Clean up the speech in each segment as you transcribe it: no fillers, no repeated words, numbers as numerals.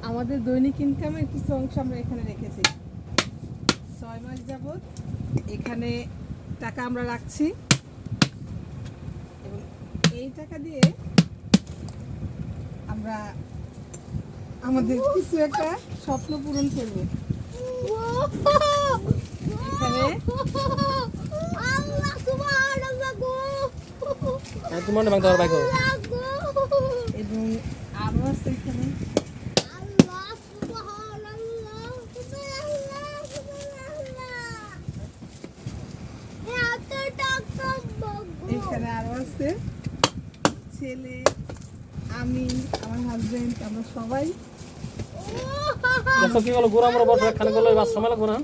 আমাদের দৈনিক ইনকামের কিছু অংশ আমরা এখানে রেখেছি। 6 মাস যাবত এখানে টাকা আমরা রাখছি এবং এই টাকা দিয়ে আমরা আমাদের কিছু একটা স্বপ্ন পূরণ করব। এখানে তোমার নাম দাও বাইকো এবং আরো আছে এখানে এখানে আরো আছে ছেলে, আমি, আমার হাজবেন্ড, আমরা সবাই। দেখো কি বলো গোরা আমরা বড় খানে গেল বাস সময় লাগবে না।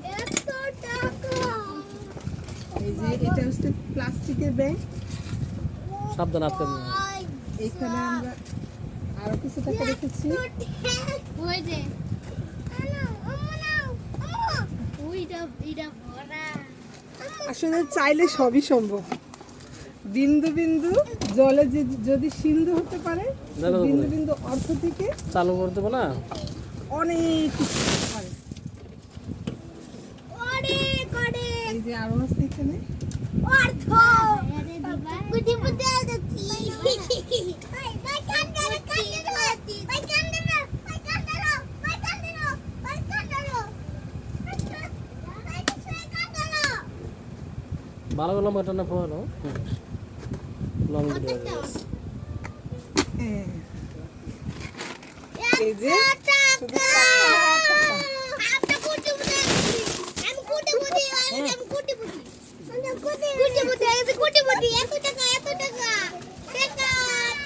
এই যে এটা হচ্ছে প্লাস্টিকের ব্যাগ, সাবধান হাত করবে। এখানে আমরা আরো কিছু টাকা রেখেছি। ওই যে ওইটা এটা ভরা আসলে চাইলে সবই সম্ভব। বিন্দু বিন্দু জলে যদি সিন্ধু হতে পারে, বিন্দু বিন্দু অর্থ থেকে চালু করে দেবো না অনেক কিছু হতে পারে। অনেক অনেক এই যে আরো আছে এখানে অর্থ কুটি কুটি যাচ্ছি ভাই ভাই কান্দারা কান্দারা ভাই কান্দারা ভাই কান্দারা ভাই কান্দারা ভাই কান্দারা ভাই কান্দারা ভালো ভালো মটন ফলো লং ভিডিও হ্যাঁ। এই যে শুধু টাকা। আপনি কুটি কুটি আমি কুটি কুটি আমি কুটি কুটি কুটি কুটি এত টাকা